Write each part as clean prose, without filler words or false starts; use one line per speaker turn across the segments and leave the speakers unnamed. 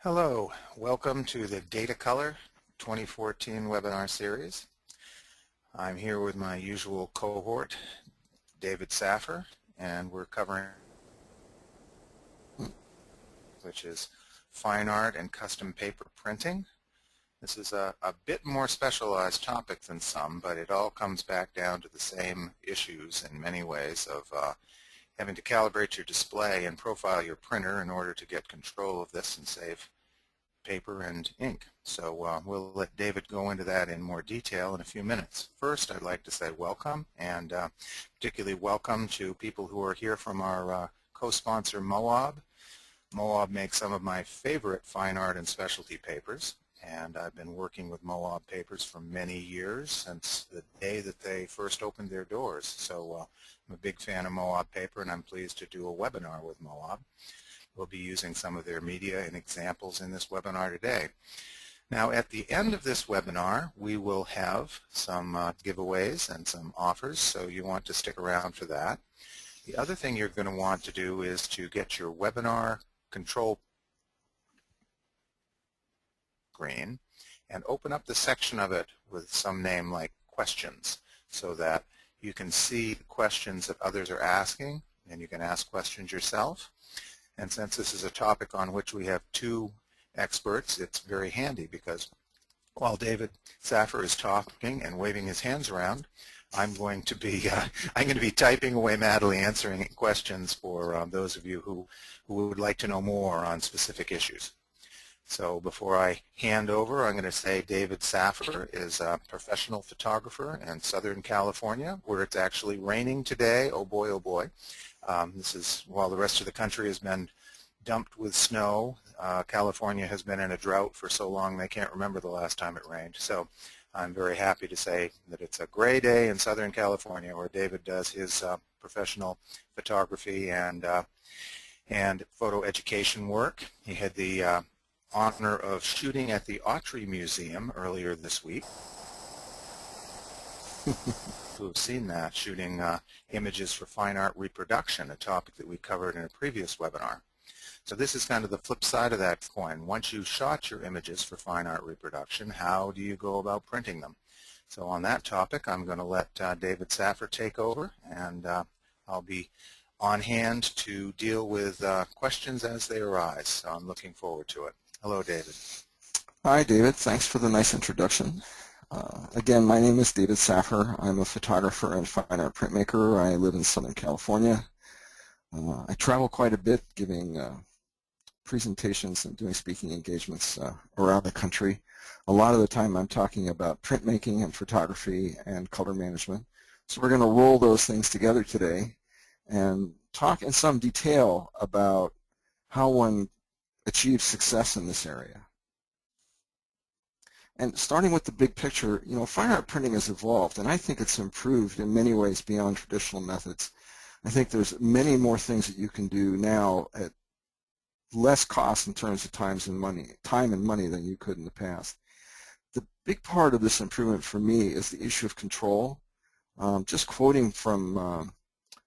Hello, welcome to the Datacolor 2014 webinar series. I'm here with my usual cohort, David Saffir, and we're covering which is fine art and custom paper printing. This is a bit more specialized topic than some, but it all comes back down to the same issues in many ways of having to calibrate your display and profile your printer in order to get control of this and save paper and ink. So we'll let David go into that in more detail in a few minutes. First, I'd like to say welcome, and particularly welcome to people who are here from our co-sponsor Moab. Moab makes some of my favorite fine art and specialty papers, and I've been working with Moab papers for many years, since the day that they first opened their doors. So I'm a big fan of Moab paper, and I'm pleased to do a webinar with Moab. We'll be using some of their media and examples in this webinar today. Now, at the end of this webinar, we will have some giveaways and some offers, so you want to stick around for that. The other thing you're going to want to do is to get your webinar control screen and open up the section of it with some name like questions, so that you can see the questions that others are asking, and you can ask questions yourself. And since this is a topic on which we have two experts, it's very handy, because while David Saffir is talking and waving his hands around, I'm going to be typing away madly, answering questions for those of you who would like to know more on specific issues. So before I hand over, I'm going to say David Saffir is a professional photographer in Southern California, where it's actually raining today. Oh boy, oh boy. This is while the rest of the country has been dumped with snow. California has been in a drought for so long they can't remember the last time it rained. So I'm very happy to say that it's a gray day in Southern California, where David does his professional photography and photo education work. He had the honor of shooting at the Autry Museum earlier this week. Who have seen that, shooting images for fine art reproduction, a topic that we covered in a previous webinar. So this is kind of the flip side of that coin. Once you've shot your images for fine art reproduction, how do you go about printing them? So on that topic, I'm going to let David Saffir take over, and I'll be on hand to deal with questions as they arise. So I'm looking forward to it. Hello, David.
Hi, David. Thanks for the nice introduction. Again, my name is David Saffir. I'm a photographer and fine art printmaker. I live in Southern California. I travel quite a bit, giving presentations and doing speaking engagements around the country. A lot of the time I'm talking about printmaking and photography and color management. So we're going to roll those things together today and talk in some detail about how one achieves success in this area. And starting with the big picture, you know, fine art printing has evolved, and I think it's improved in many ways beyond traditional methods. I think there's many more things that you can do now at less cost in terms of time and money than you could in the past. The big part of this improvement for me is the issue of control. Just quoting from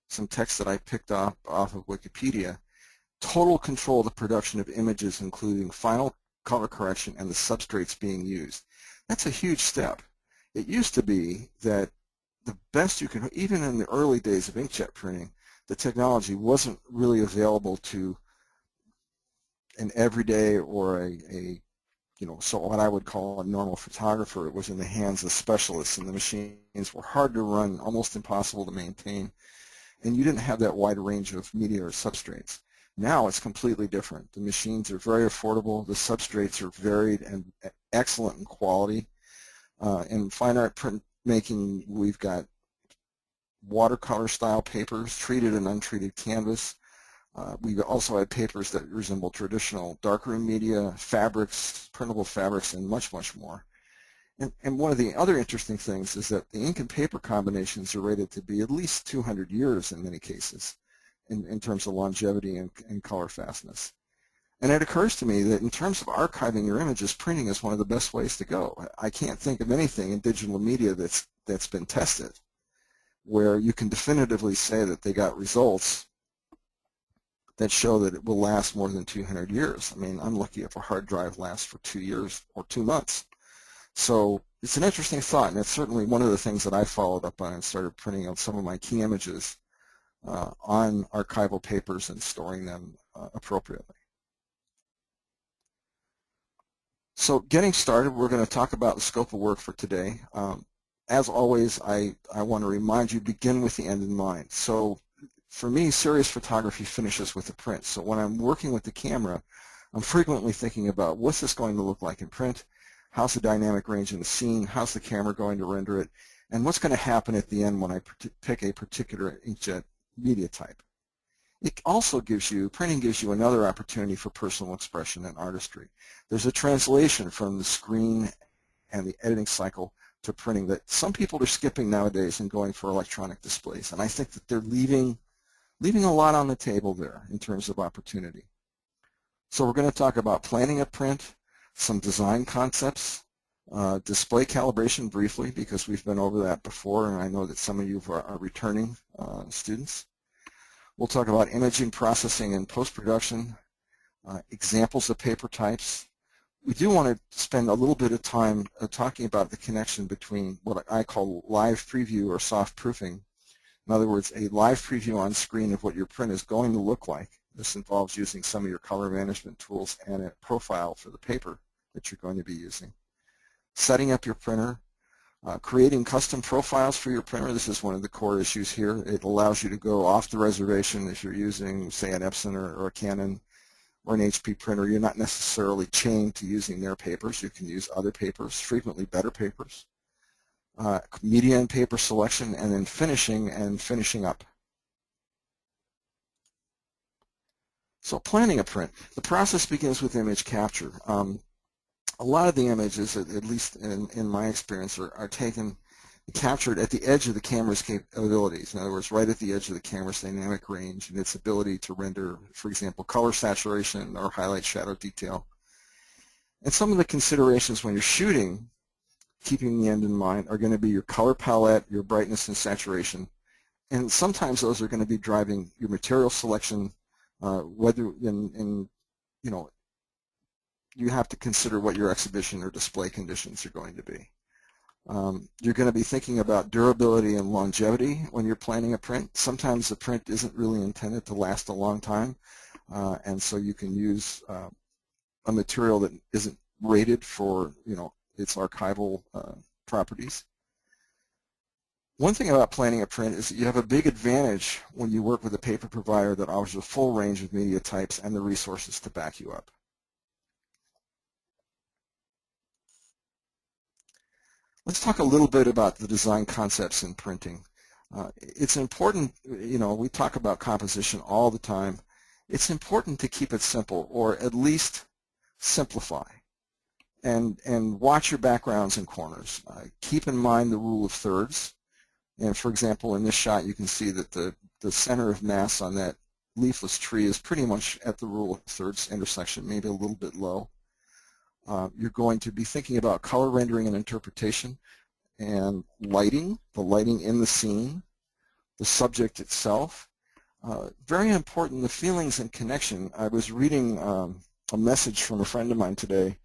some text that I picked up off of Wikipedia, total control of the production of images, including final color correction and the substrates being used. That's a huge step. It used to be that the best you could, even in the early days of inkjet printing, the technology wasn't really available to an everyday or so what I would call a normal photographer. It was in the hands of specialists, and the machines were hard to run, almost impossible to maintain, and you didn't have that wide range of media or substrates. Now it's completely different. The machines are very affordable. The substrates are varied and excellent in quality. In fine art printmaking, we've got watercolor style papers, treated and untreated canvas. We've also had papers that resemble traditional darkroom media, fabrics, printable fabrics, and much, much more. And one of the other interesting things is that the ink and paper combinations are rated to be at least 200 years in many cases, in terms of longevity and color fastness. And it occurs to me that in terms of archiving your images, printing is one of the best ways to go. I can't think of anything in digital media that's been tested where you can definitively say that they got results that show that it will last more than 200 years. I mean, I'm lucky if a hard drive lasts for 2 years or 2 months. So it's an interesting thought, and it's certainly one of the things that I followed up on and started printing out some of my key images on archival papers and storing them appropriately. So getting started, we're going to talk about the scope of work for today. As always, I want to remind you, begin with the end in mind. So for me, serious photography finishes with the print. So when I'm working with the camera, I'm frequently thinking about what's this going to look like in print, how's the dynamic range in the scene, how's the camera going to render it, and what's going to happen at the end when I pick a particular inkjet media type. It also gives you, printing gives you another opportunity for personal expression and artistry. There's a translation from the screen and the editing cycle to printing that some people are skipping nowadays and going for electronic displays, and I think that they're leaving a lot on the table there in terms of opportunity. So we're going to talk about planning a print, some design concepts, display calibration briefly because we've been over that before, and I know that some of you are returning students. We'll talk about imaging, processing, and post-production, examples of paper types. We do want to spend a little bit of time talking about the connection between what I call live preview or soft proofing. In other words, a live preview on screen of what your print is going to look like. This involves using some of your color management tools and a profile for the paper that you're going to be using. Setting up your printer, creating custom profiles for your printer. This is one of the core issues here. It allows you to go off the reservation if you're using, say, an Epson or a Canon or an HP printer. You're not necessarily chained to using their papers. You can use other papers, frequently better papers. Media and paper selection, and then finishing up. So planning a print. The process begins with image capture. A lot of the images, at least in my experience, are captured at the edge of the camera's capabilities. In other words, right at the edge of the camera's dynamic range and its ability to render, for example, color saturation or highlight shadow detail. And some of the considerations when you're shooting, keeping the end in mind, are going to be your color palette, your brightness and saturation. And sometimes those are going to be driving your material selection, whether you have to consider what your exhibition or display conditions are going to be. You're going to be thinking about durability and longevity when you're planning a print. Sometimes the print isn't really intended to last a long time, and so you can use a material that isn't rated for its archival properties. One thing about planning a print is that you have a big advantage when you work with a paper provider that offers a full range of media types and the resources to back you up. Let's talk a little bit about the design concepts in printing. It's important, we talk about composition all the time. It's important to keep it simple, or at least simplify. And watch your backgrounds and corners. Keep in mind the rule of thirds. And for example, in this shot, you can see that the center of mass on that leafless tree is pretty much at the rule of thirds intersection, maybe a little bit low. You're going to be thinking about color rendering and interpretation and lighting, the lighting in the scene, the subject itself. Very important, the feelings and connection. I was reading a message from a friend of mine today.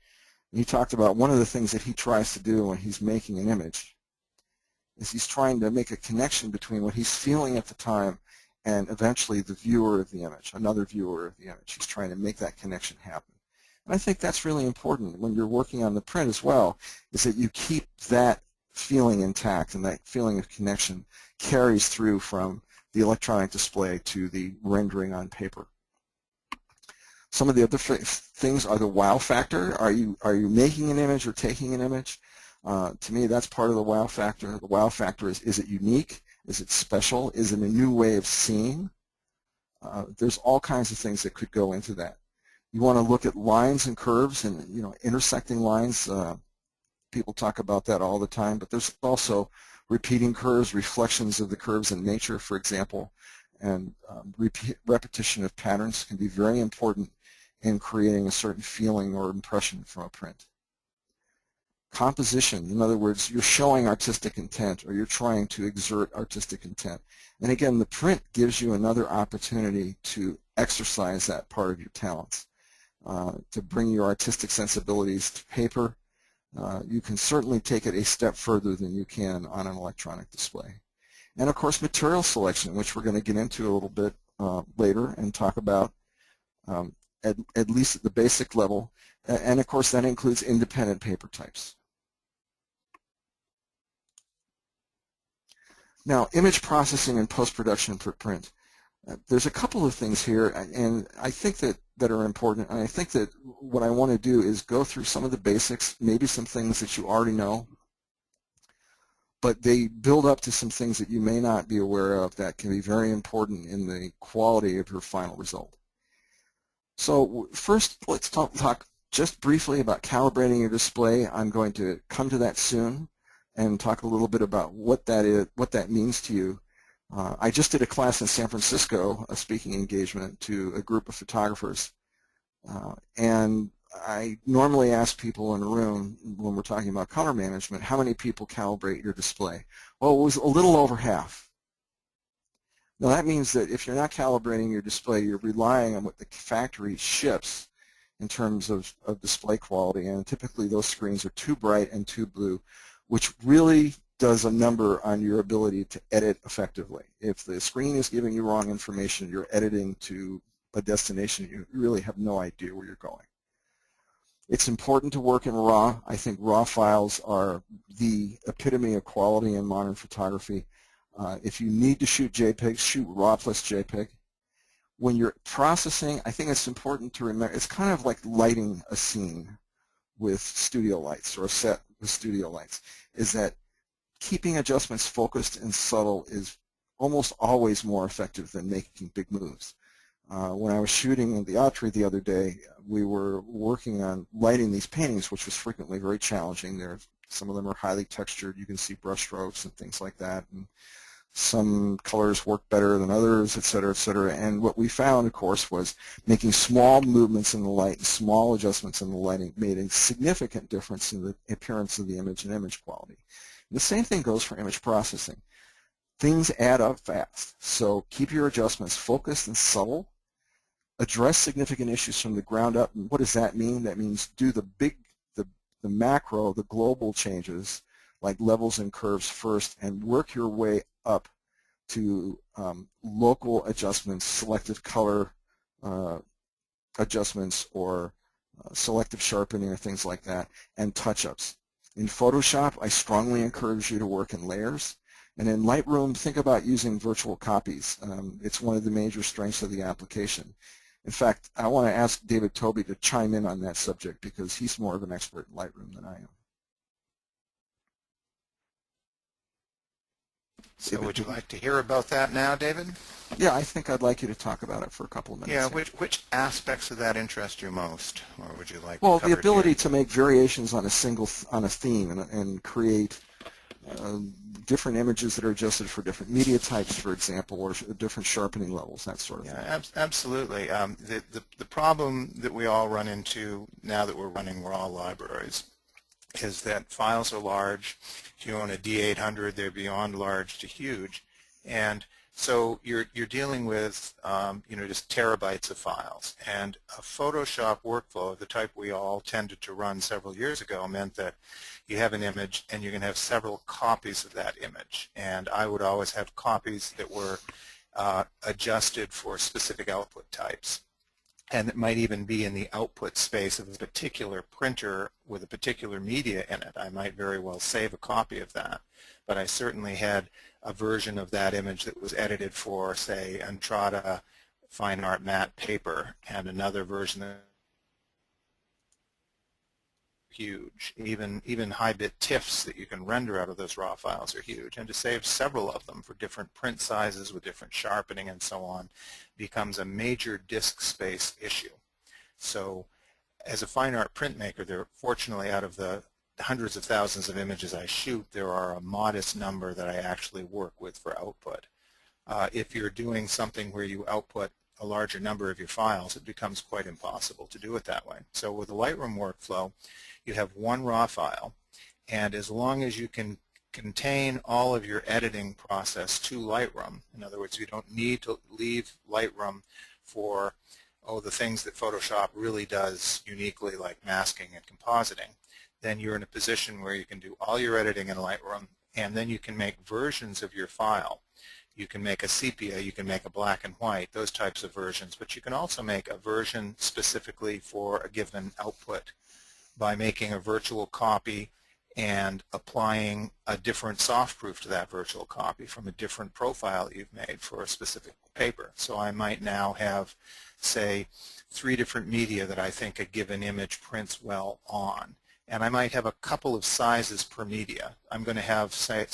He talked about one of the things that he tries to do when he's making an image is he's trying to make a connection between what he's feeling at the time and eventually the viewer of the image, another viewer of the image. He's trying to make that connection happen. And I think that's really important when you're working on the print as well, is that you keep that feeling intact, and that feeling of connection carries through from the electronic display to the rendering on paper. Some of the other things are the wow factor. Are you making an image or taking an image? To me, that's part of the wow factor. The wow factor is it unique? Is it special? Is it a new way of seeing? There's all kinds of things that could go into that. You want to look at lines and curves and intersecting lines. People talk about that all the time, but there's also repeating curves, reflections of the curves in nature, for example, and repetition of patterns can be very important in creating a certain feeling or impression from a print. Composition, in other words, you're showing artistic intent or you're trying to exert artistic intent. And again, the print gives you another opportunity to exercise that part of your talents, to bring your artistic sensibilities to paper. You can certainly take it a step further than you can on an electronic display. And of course, material selection, which we're going to get into a little bit later and talk about at least at the basic level. And of course, that includes independent paper types. Now, image processing and post-production for print. There's a couple of things here, and I think that are important. And I think that what I want to do is go through some of the basics, maybe some things that you already know, but they build up to some things that you may not be aware of that can be very important in the quality of your final result. So first, let's talk just briefly about calibrating your display. I'm going to come to that soon and talk a little bit about what that is, what that means to you. I just did a class in San Francisco, a speaking engagement to a group of photographers, and I normally ask people in a room when we're talking about color management, how many people calibrate your display? Well, it was a little over half. Now that means that if you're not calibrating your display, you're relying on what the factory ships in terms of display quality, and typically those screens are too bright and too blue, which really does a number on your ability to edit effectively. If the screen is giving you wrong information, you're editing to a destination, you really have no idea where you're going. It's important to work in RAW. I think RAW files are the epitome of quality in modern photography. If you need to shoot JPEG, shoot RAW plus JPEG. When you're processing, I think it's important to remember, it's kind of like lighting a scene with studio lights, or a set with studio lights, is that keeping adjustments focused and subtle is almost always more effective than making big moves. When I was shooting in the Autry the other day, we were working on lighting these paintings, which was frequently very challenging. Some of them are highly textured. You can see brush strokes and things like that. And some colors work better than others, et cetera, et cetera. And what we found, of course, was making small movements in the light and small adjustments in the lighting made a significant difference in the appearance of the image and image quality. And the same thing goes for image processing. Things add up fast, so keep your adjustments focused and subtle. Address significant issues from the ground up. And what does that mean? That means do the macro, the global changes, like levels and curves first, and work your way up to local adjustments, selective color adjustments, or selective sharpening, or things like that, and touch-ups. In Photoshop, I strongly encourage you to work in layers. And in Lightroom, think about using virtual copies. It's one of the major strengths of the application. In fact, I want to ask David Toby to chime in on that subject because he's more of an expert in Lightroom than I am.
So would you like to hear about that now, David?
Yeah, I think I'd like you to talk about it for a couple of minutes.
Yeah, which aspects of that interest you most, or would you like?
Well, the ability to make variations on a theme and create different images that are adjusted for different media types, for example, or different sharpening levels, that sort of thing.
Yeah, absolutely. The problem that we all run into now that we're running RAW libraries is that files are large. If you own a D800, they're beyond large to huge, and so you're dealing with just terabytes of files. And a Photoshop workflow, the type we all tended to run several years ago, meant that you have an image and you can have several copies of that image. And I would always have copies that were adjusted for specific output types. And it might even be in the output space of a particular printer with a particular media in it. I might very well save a copy of that. But I certainly had a version of that image that was edited for, say, Entrada fine art matte paper, and another version that huge. Even high-bit TIFFs that you can render out of those raw files are huge. And to save several of them for different print sizes with different sharpening and so on becomes a major disk space issue. So as a fine art printmaker, fortunately, out of the hundreds of thousands of images I shoot, there are a modest number that I actually work with for output. If you're doing something where you output a larger number of your files, it becomes quite impossible to do it that way. So with the Lightroom workflow, you have one raw file, and as long as you can contain all of your editing process to Lightroom, in other words, you don't need to leave Lightroom for the things that Photoshop really does uniquely, like masking and compositing, then you're in a position where you can do all your editing in Lightroom, and then you can make versions of your file. You can make a sepia, you can make a black and white, those types of versions, but you can also make a version specifically for a given output by making a virtual copy and applying a different softproof to that virtual copy from a different profile that you've made for a specific paper. So I might now have, say, 3 different media that I think a given image prints well on. And I might have a couple of sizes per media. I'm going to have, say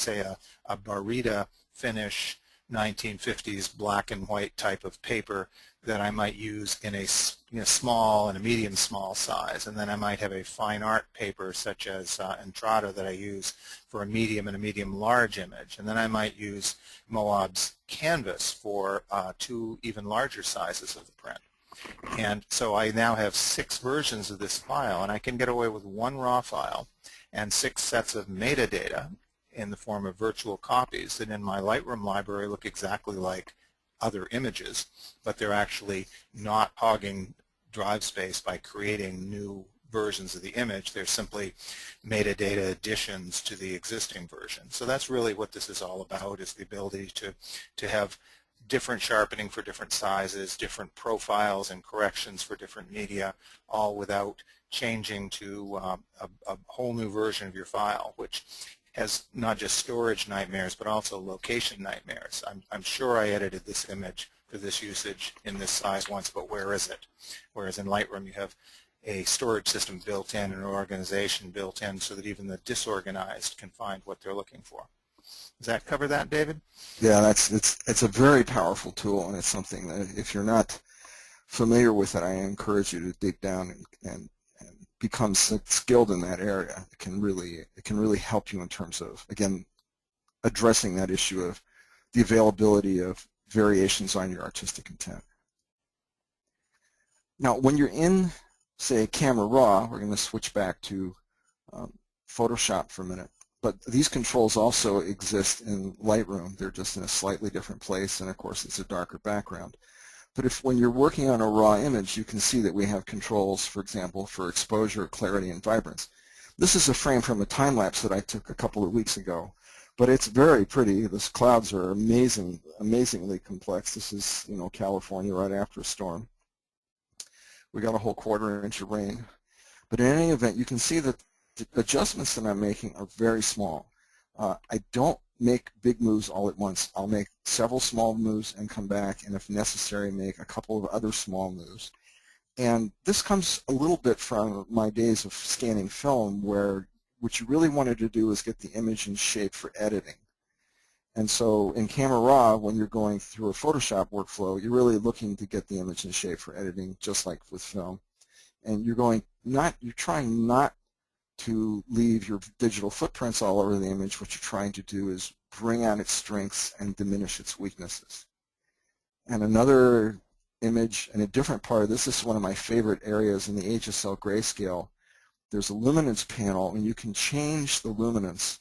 a Barita finish 1950s black and white type of paper that I might use in a small and a medium small size, and then I might have a fine art paper such as Entrada that I use for a medium and a medium large image, and then I might use Moab's canvas for 2 even larger sizes of the print. And so I now have 6 versions of this file, and I can get away with 1 raw file and 6 sets of metadata in the form of virtual copies that in my Lightroom library look exactly like other images, but they're actually not hogging drive space by creating new versions of the image. They're simply metadata additions to the existing version. So that's really what this is all about, is the ability to have different sharpening for different sizes, different profiles and corrections for different media, all without changing to a whole new version of your file, which has not just storage nightmares, but also location nightmares. I'm sure I edited this image for this usage in this size once, but where is it? Whereas in Lightroom you have a storage system built in, an organization built in, so that even the disorganized can find what they're looking for. Does that cover that, David?
Yeah, it's a very powerful tool, and it's something that if you're not familiar with it, I encourage you to dig down and become skilled in that area. It can really help you in terms of, again, addressing that issue of the availability of variations on your artistic intent. Now, when you're in, say, Camera Raw, we're going to switch back to Photoshop for a minute. But these controls also exist in Lightroom. They're just in a slightly different place, and of course it's a darker background. But when you're working on a raw image, you can see that we have controls, for example, for exposure, clarity, and vibrance. This is a frame from a time lapse that I took a couple of weeks ago, but it's very pretty. The clouds are amazingly complex. This is, California right after a storm. We got a whole quarter-inch of rain. But in any event, you can see that the adjustments that I'm making are very small. I don't make big moves all at once. I'll make several small moves and come back, and if necessary, make a couple of other small moves. And this comes a little bit from my days of scanning film, where what you really wanted to do is get the image in shape for editing. And so in Camera Raw, when you're going through a Photoshop workflow, you're really looking to get the image in shape for editing, just like with film. And you're trying not to leave your digital footprints all over the image. What you're trying to do is bring out its strengths and diminish its weaknesses. And another image and a different part of this is one of my favorite areas in the HSL grayscale. There's a luminance panel, and you can change the luminance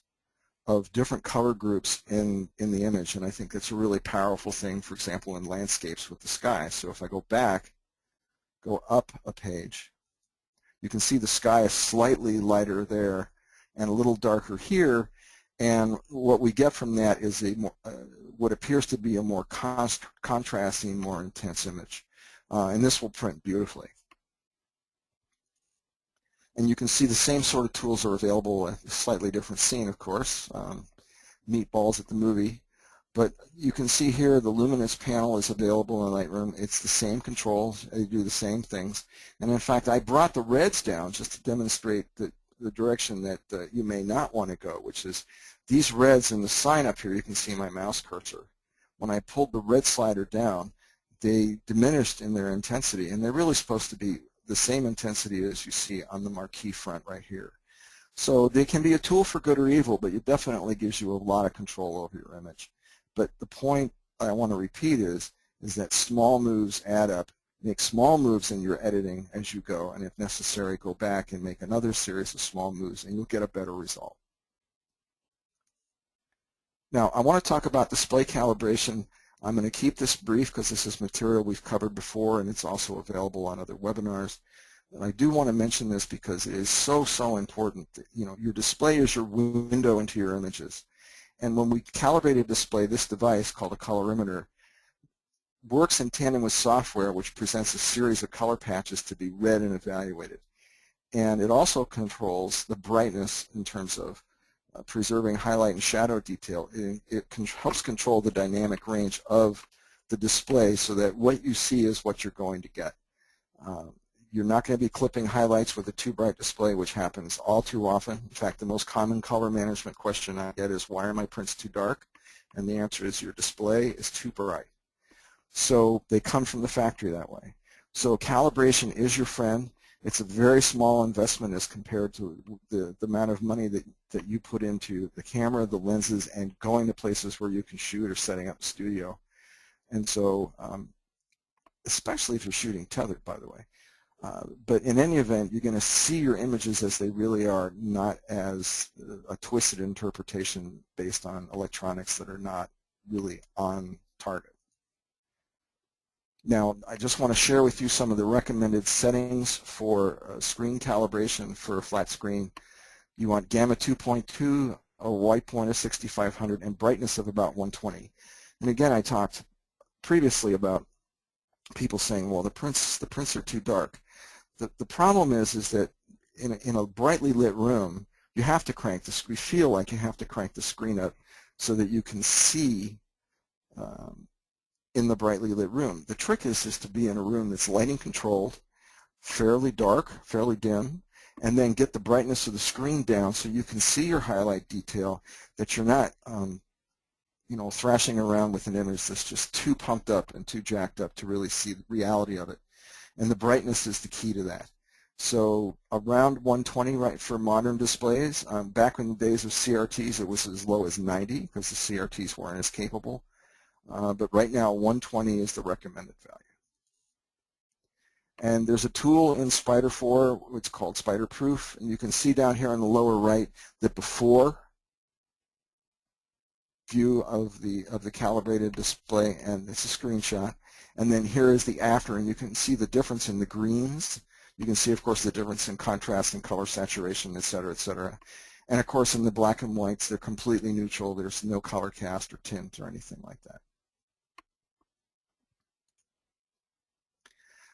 of different color groups in the image, and I think that's a really powerful thing, for example, in landscapes with the sky. So if I go back, go up a page, you can see the sky is slightly lighter there and a little darker here, and what we get from that is what appears to be a more contrasting, more intense image. And this will print beautifully. And you can see the same sort of tools are available at a slightly different scene, of course, Meatballs at the movie. But you can see here the Luminous Panel is available in Lightroom. It's the same controls. They do the same things. And in fact, I brought the reds down just to demonstrate the direction that you may not want to go, which is these reds in the sign up here. You can see my mouse cursor. When I pulled the red slider down, they diminished in their intensity, and they're really supposed to be the same intensity as you see on the marquee front right here. So they can be a tool for good or evil, but it definitely gives you a lot of control over your image. But the point I want to repeat is that small moves add up. Make small moves in your editing as you go, and if necessary, go back and make another series of small moves, and you'll get a better result. Now, I want to talk about display calibration I'm going to keep this brief because this is material we've covered before and it's also available on other webinars. And I do want to mention this because it is so important that, your display is your window into your images. And when we calibrate a display, this device called a colorimeter works in tandem with software which presents a series of color patches to be read and evaluated. And it also controls the brightness in terms of preserving highlight and shadow detail. It helps control the dynamic range of the display so that what you see is what you're going to get. You're not going to be clipping highlights with a too bright display, which happens all too often. In fact, the most common color management question I get is, why are my prints too dark? And the answer is your display is too bright. So they come from the factory that way. So calibration is your friend. It's a very small investment as compared to the amount of money that you put into the camera, the lenses, and going to places where you can shoot or setting up a studio. And so, especially if you're shooting tethered, by the way. But in any event, you're going to see your images as they really are, not as a twisted interpretation based on electronics that are not really on target. Now, I just want to share with you some of the recommended settings for screen calibration for a flat screen. You want gamma 2.2, a white point of 6500, and brightness of about 120. And again, I talked previously about people saying, well, the prints are too dark. The problem is that in a brightly lit room, you have to crank the screen. You feel like you have to crank the screen up so that you can see in the brightly lit room. The trick is just to be in a room that's lighting controlled, fairly dark, fairly dim, and then get the brightness of the screen down so you can see your highlight detail, that you're not thrashing around with an image that's just too pumped up and too jacked up to really see the reality of it. And the brightness is the key to that. So around 120, right, for modern displays. Back in the days of CRTs, it was as low as 90 because the CRTs weren't as capable. But right now, 120 is the recommended value. And there's a tool in Spider 4, it's called SpiderProof, and you can see down here on the lower right the before view of the calibrated display, and it's a screenshot. And then here is the after, and you can see the difference in the greens. You can see, of course, the difference in contrast and color saturation, et cetera, et cetera. And of course, in the black and whites, they're completely neutral. There's no color cast or tint or anything like that.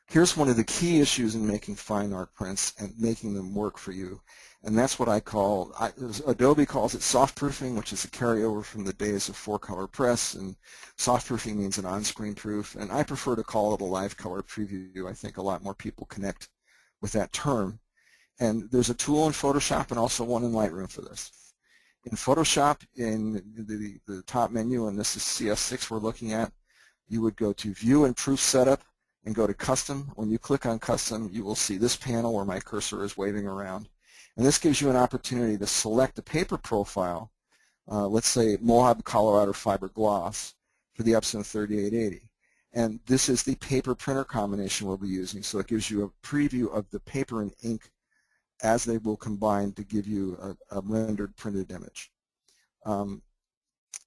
Here's one of the key issues in making fine art prints and making them work for you. And that's what Adobe calls it soft proofing, which is a carryover from the days of 4-color press. And soft proofing means an on-screen proof. And I prefer to call it a live color preview. I think a lot more people connect with that term. And there's a tool in Photoshop and also one in Lightroom for this. In Photoshop, in the top menu, and this is CS6 we're looking at, you would go to View and Proof Setup and go to Custom. When you click on Custom, you will see this panel where my cursor is waving around. And this gives you an opportunity to select a paper profile, let's say Mohawk Colorado Fiber Gloss for the Epson 3880. And this is the paper printer combination we'll be using, so it gives you a preview of the paper and ink as they will combine to give you a rendered printed image.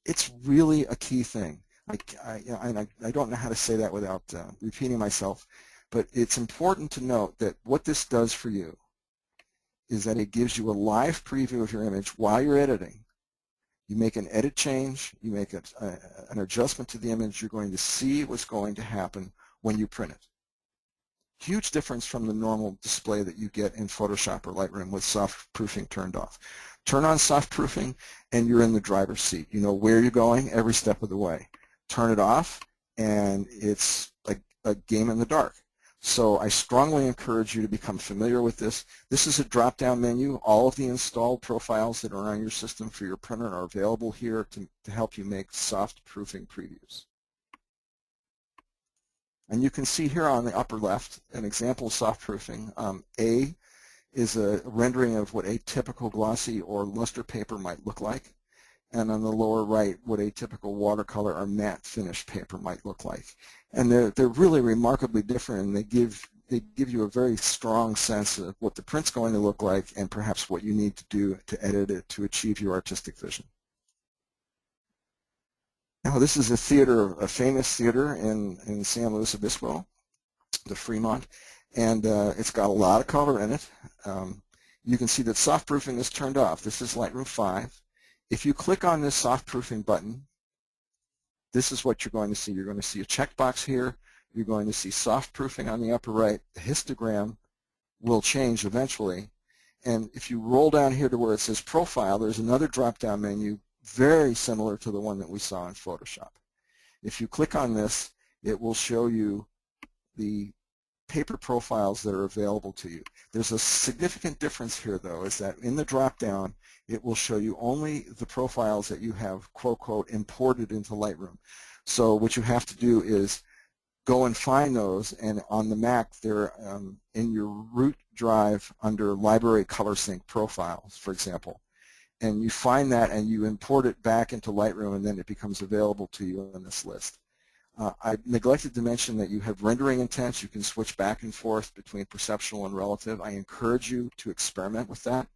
It's really a key thing. I don't know how to say that without repeating myself, but it's important to note that what this does for you is that it gives you a live preview of your image while you're editing. You make an edit change, you make an adjustment to the image, you're going to see what's going to happen when you print it. Huge difference from the normal display that you get in Photoshop or Lightroom with soft proofing turned off. Turn on soft proofing and you're in the driver's seat. You know where you're going every step of the way. Turn it off and it's a game in the dark. So I strongly encourage you to become familiar with this. This is a drop-down menu. All of the installed profiles that are on your system for your printer are available here to help you make soft proofing previews. And you can see here on the upper left an example of soft proofing. A is a rendering of what a typical glossy or luster paper might look like. And on the lower right, what a typical watercolor or matte finish paper might look like. And they're really remarkably different, and they give you a very strong sense of what the print's going to look like and perhaps what you need to do to edit it to achieve your artistic vision. Now this is a theater, a famous theater in San Luis Obispo, the Fremont, and it's got a lot of color in it. You can see that soft proofing is turned off. This is Lightroom 5. If you click on this soft proofing button, this is what you're going to see. You're going to see a checkbox here. You're going to see soft proofing on the upper right. The histogram will change eventually. And if you roll down here to where it says Profile, there's another drop-down menu very similar to the one that we saw in Photoshop. If you click on this, it will show you the paper profiles that are available to you. There's a significant difference here, though, is that in the drop-down, it will show you only the profiles that you have, quote, imported into Lightroom. So what you have to do is go and find those, and on the Mac, they're in your root drive under Library Color Sync Profiles, for example. And you find that and you import it back into Lightroom, and then it becomes available to you in this list. I neglected to mention that you have rendering intents. You can switch back and forth between perceptual and relative. I encourage you to experiment with that.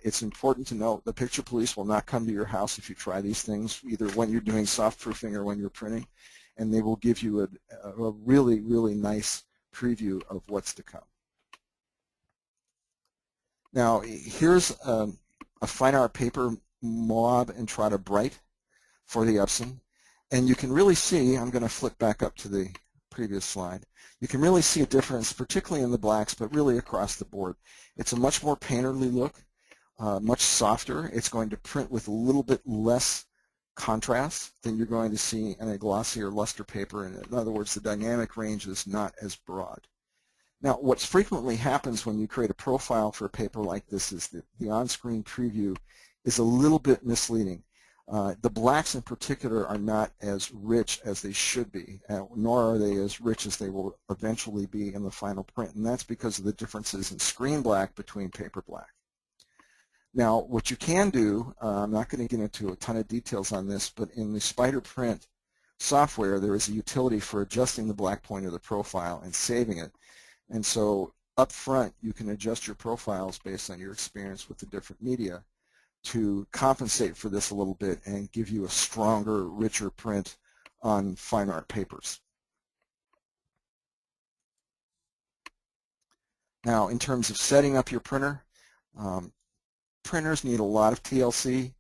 It's important to note the picture police will not come to your house if you try these things, either when you're doing soft proofing or when you're printing, and they will give you a really, really nice preview of what's to come. Now, here's a fine art paper Moab and Trotta Bright for the Epson. And you can really see, I'm going to flip back up to the previous slide, you can really see a difference, particularly in the blacks, but really across the board. It's a much more painterly look, much softer. It's going to print with a little bit less contrast than you're going to see in a glossy or luster paper. In other words, the dynamic range is not as broad. Now, what frequently happens when you create a profile for a paper like this is that the on-screen preview is a little bit misleading. The blacks in particular are not as rich as they should be, nor are they as rich as they will eventually be in the final print, and that's because of the differences in screen black between paper black. Now, what you can do, I'm not going to get into a ton of details on this, but in the SpyderPRINT software, there is a utility for adjusting the black point of the profile and saving it. And so up front, you can adjust your profiles based on your experience with the different media to compensate for this a little bit and give you a stronger, richer print on fine art papers. Now, in terms of setting up your printer, printers need a lot of TLC.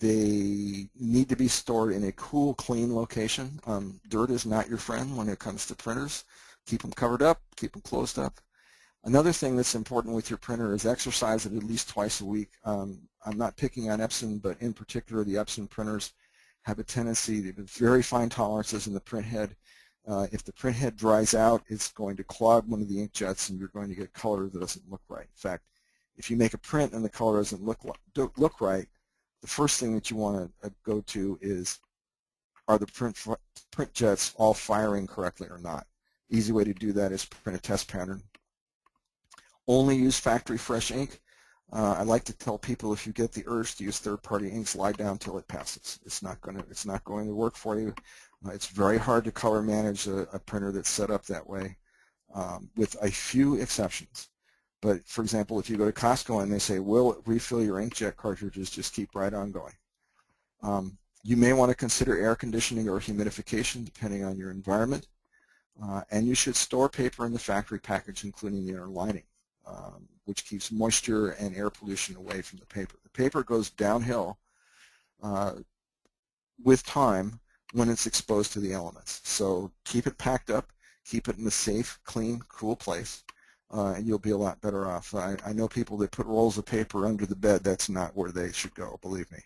They need to be stored in a cool, clean location. Dirt is not your friend when it comes to printers. Keep them covered up, keep them closed up. Another thing that's important with your printer is exercise it at least twice a week. I'm not picking on Epson, but in particular the Epson printers have a tendency to have very fine tolerances in the print head. If the print head dries out, it's going to clog one of the ink jets and you're going to get color that doesn't look right. In fact, if you make a print and the color doesn't look right, the first thing that you want to go to is, are the print jets all firing correctly or not? Easy way to do that is print a test pattern. Only use factory fresh ink. I like to tell people if you get the urge to use third-party inks, lie down till it passes. It's not going to work for you. It's very hard to color manage a printer that's set up that way, with a few exceptions. But for example, if you go to Costco and they say, "Will refill your inkjet cartridges," just keep right on going. You may want to consider air conditioning or humidification depending on your environment. And you should store paper in the factory package, including the inner lining, which keeps moisture and air pollution away from the paper. The paper goes downhill with time when it's exposed to the elements. So keep it packed up, keep it in a safe, clean, cool place, and you'll be a lot better off. I know people that put rolls of paper under the bed. That's not where they should go, believe me.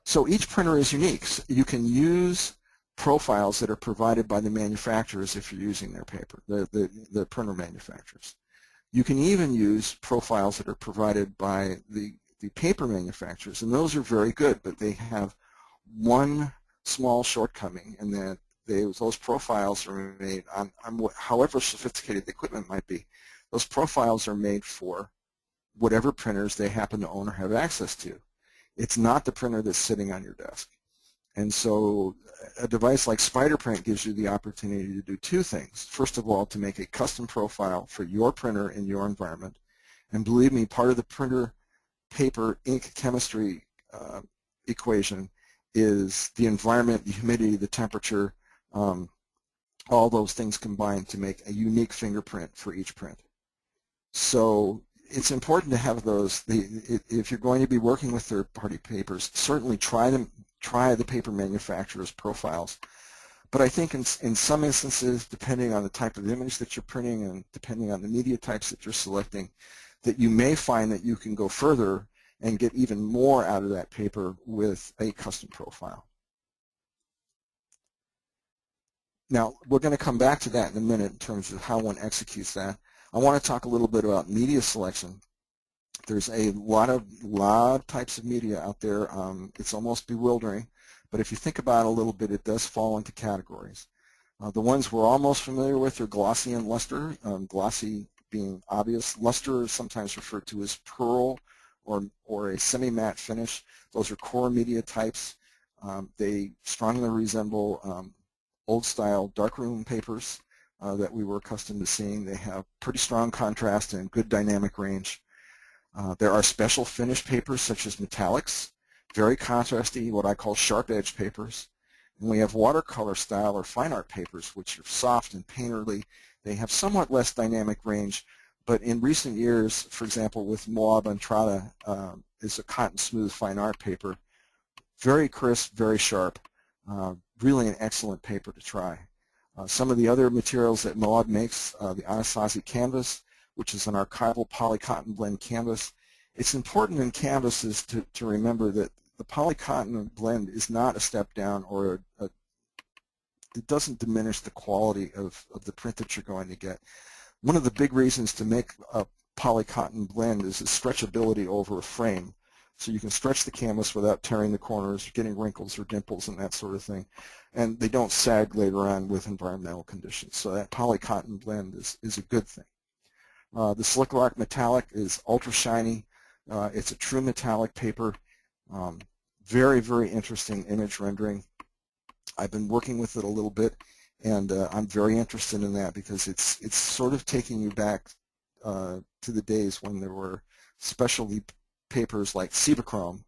So each printer is unique. So you can use profiles that are provided by the manufacturers if you're using their paper, the printer manufacturers. You can even use profiles that are provided by the paper manufacturers, and those are very good, but they have one small shortcoming in that those profiles are made on however sophisticated the equipment might be. Those profiles are made for whatever printers they happen to own or have access to. It's not the printer that's sitting on your desk. And so a device like SpiderPRINT gives you the opportunity to do two things. First of all, to make a custom profile for your printer in your environment. And believe me, part of the printer paper ink chemistry equation is the environment, the humidity, the temperature, all those things combined to make a unique fingerprint for each print. So it's important to have those. If you're going to be working with third-party papers, certainly try the paper manufacturer's profiles. But I think in some instances, depending on the type of image that you're printing and depending on the media types that you're selecting, that you may find that you can go further and get even more out of that paper with a custom profile. Now, we're going to come back to that in a minute in terms of how one executes that. I want to talk a little bit about media selection. There's a lot of types of media out there. It's almost bewildering, but if you think about it a little bit, it does fall into categories. The ones we're almost familiar with are glossy and luster, glossy being obvious. Luster is sometimes referred to as pearl or a semi-matte finish. Those are core media types. They strongly resemble old-style darkroom papers that we were accustomed to seeing. They have pretty strong contrast and good dynamic range. There are special finish papers such as metallics, very contrasty, what I call sharp-edge papers. And we have watercolor style or fine art papers, which are soft and painterly. They have somewhat less dynamic range, but in recent years, for example, with Moab Entrada is a cotton smooth fine art paper. Very crisp, very sharp, really an excellent paper to try. Some of the other materials that Moab makes, the Anasazi canvas, which is an archival polycotton blend canvas. It's important in canvases to remember that the polycotton blend is not a step down or it doesn't diminish the quality of the print that you're going to get. One of the big reasons to make a polycotton blend is the stretchability over a frame. So you can stretch the canvas without tearing the corners, getting wrinkles or dimples and that sort of thing. And they don't sag later on with environmental conditions. So that polycotton blend is a good thing. The Slick Rock Metallic is ultra shiny. It's a true metallic paper. Very, very interesting image rendering. I've been working with it a little bit, and I'm very interested in that because it's sort of taking you back to the days when there were specialty papers like Cibachrome,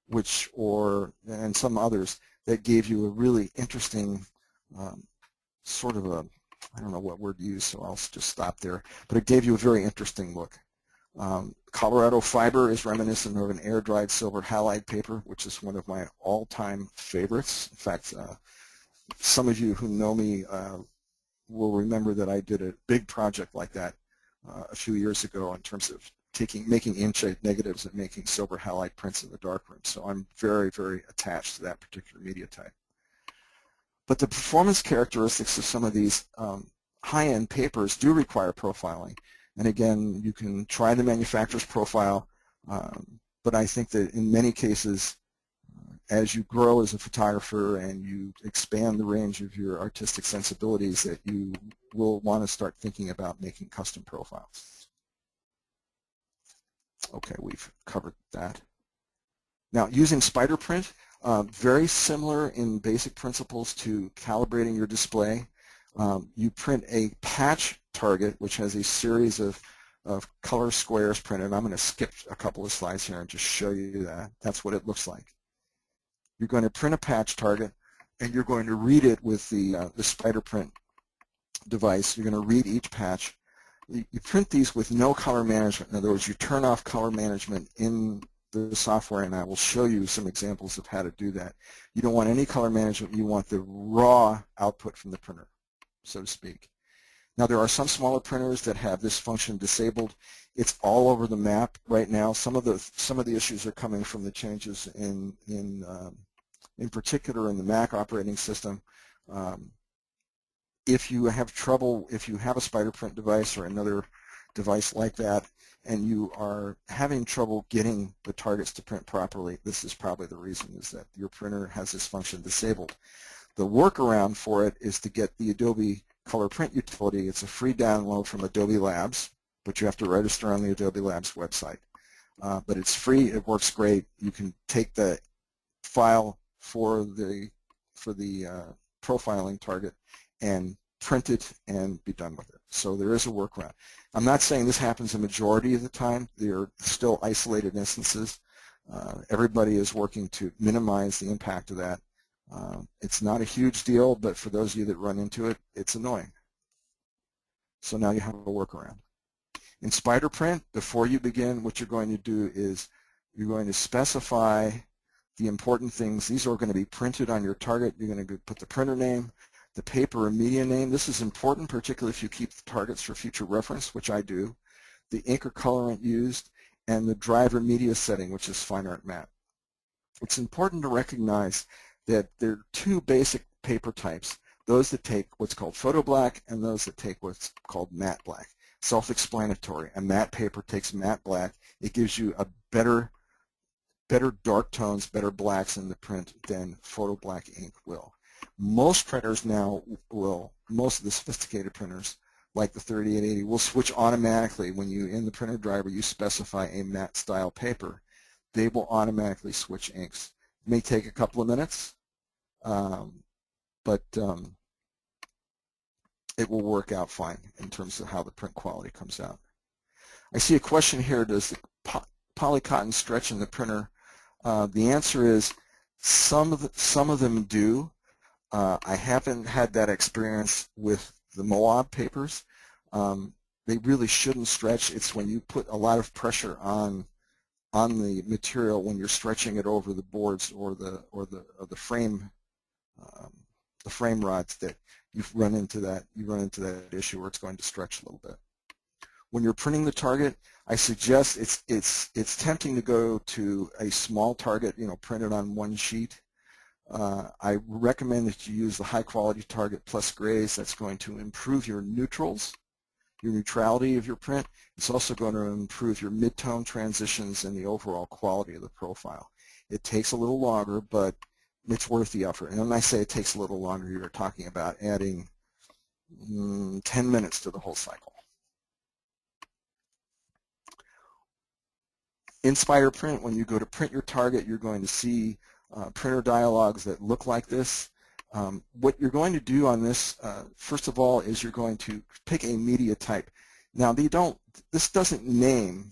and some others that gave you a really interesting sort of a, I don't know what word to use, so I'll just stop there, but it gave you a very interesting look. Colorado Fiber is reminiscent of an air-dried silver halide paper, which is one of my all-time favorites. In fact, some of you who know me will remember that I did a big project like that a few years ago in terms of making inch negatives and making silver halide prints in the darkroom. So I'm very, very attached to that particular media type. But the performance characteristics of some of these high-end papers do require profiling. And again, you can try the manufacturer's profile, but I think that in many cases, as you grow as a photographer and you expand the range of your artistic sensibilities, that you will want to start thinking about making custom profiles. Okay, we've covered that. Now, using SpiderPRINT, very similar in basic principles to calibrating your display. You print a patch target, which has a series of color squares printed. I'm going to skip a couple of slides here and just show you that. That's what it looks like. You're going to print a patch target, and you're going to read it with the SpiderPRINT device. You're going to read each patch. You print these with no color management. In other words, you turn off color management in the software, and I will show you some examples of how to do that. You don't want any color management. You want the raw output from the printer, so to speak. Now, there are some smaller printers that have this function disabled. It's all over the map right now. Some of the issues are coming from the changes in particular in the Mac operating system. If you have trouble, if you have a SpiderPRINT device or another device like that, and you are having trouble getting the targets to print properly, this is probably the reason, is that your printer has this function disabled. The workaround for it is to get the Adobe Color Print utility. It's a free download from Adobe Labs, but you have to register on the Adobe Labs website. But it's free. It works great. You can take the file for the profiling target and print it and be done with it. So there is a workaround. I'm not saying this happens a majority of the time. There are still isolated instances, Everybody is working to minimize the impact of that. It's not a huge deal, but for those of you that run into it, it's annoying. So now you have a workaround. In SpiderPrint, before you begin, what you're going to do is you're going to specify the important things. These are going to be printed on your target. You're going to put the printer name, the paper or media name. This is important, particularly if you keep the targets for future reference, which I do, the ink or colorant used, and the driver media setting, which is Fine Art Matte. It's important to recognize that there are two basic paper types, those that take what's called photo black and those that take what's called matte black. Self-explanatory. A matte paper takes matte black. It gives you a better dark tones, better blacks in the print than photo black ink will. Most printers now will, most of the sophisticated printers, like the 3880, will switch automatically when you, in the printer driver, you specify a matte style paper. They will automatically switch inks. It may take a couple of minutes, but it will work out fine in terms of how the print quality comes out. I see a question here, does the polycotton stretch in the printer? The answer is some of them do. I haven't had that experience with the Moab papers. They really shouldn't stretch. It's when you put a lot of pressure on the material when you're stretching it over the boards or the frame rods that you run into that issue where it's going to stretch a little bit. When you're printing the target, I suggest it's tempting to go to a small target, printed on one sheet. I recommend that you use the high quality target plus grays. That's going to improve your neutrals, your neutrality of your print. It's also going to improve your mid-tone transitions and the overall quality of the profile. It takes a little longer, but it's worth the effort. And when I say it takes a little longer, you're talking about adding 10 minutes to the whole cycle. In SpiderPrint, when you go to print your target, you're going to see printer dialogues that look like this. What you're going to do on this, first of all, is you're going to pick a media type. Now, this doesn't name,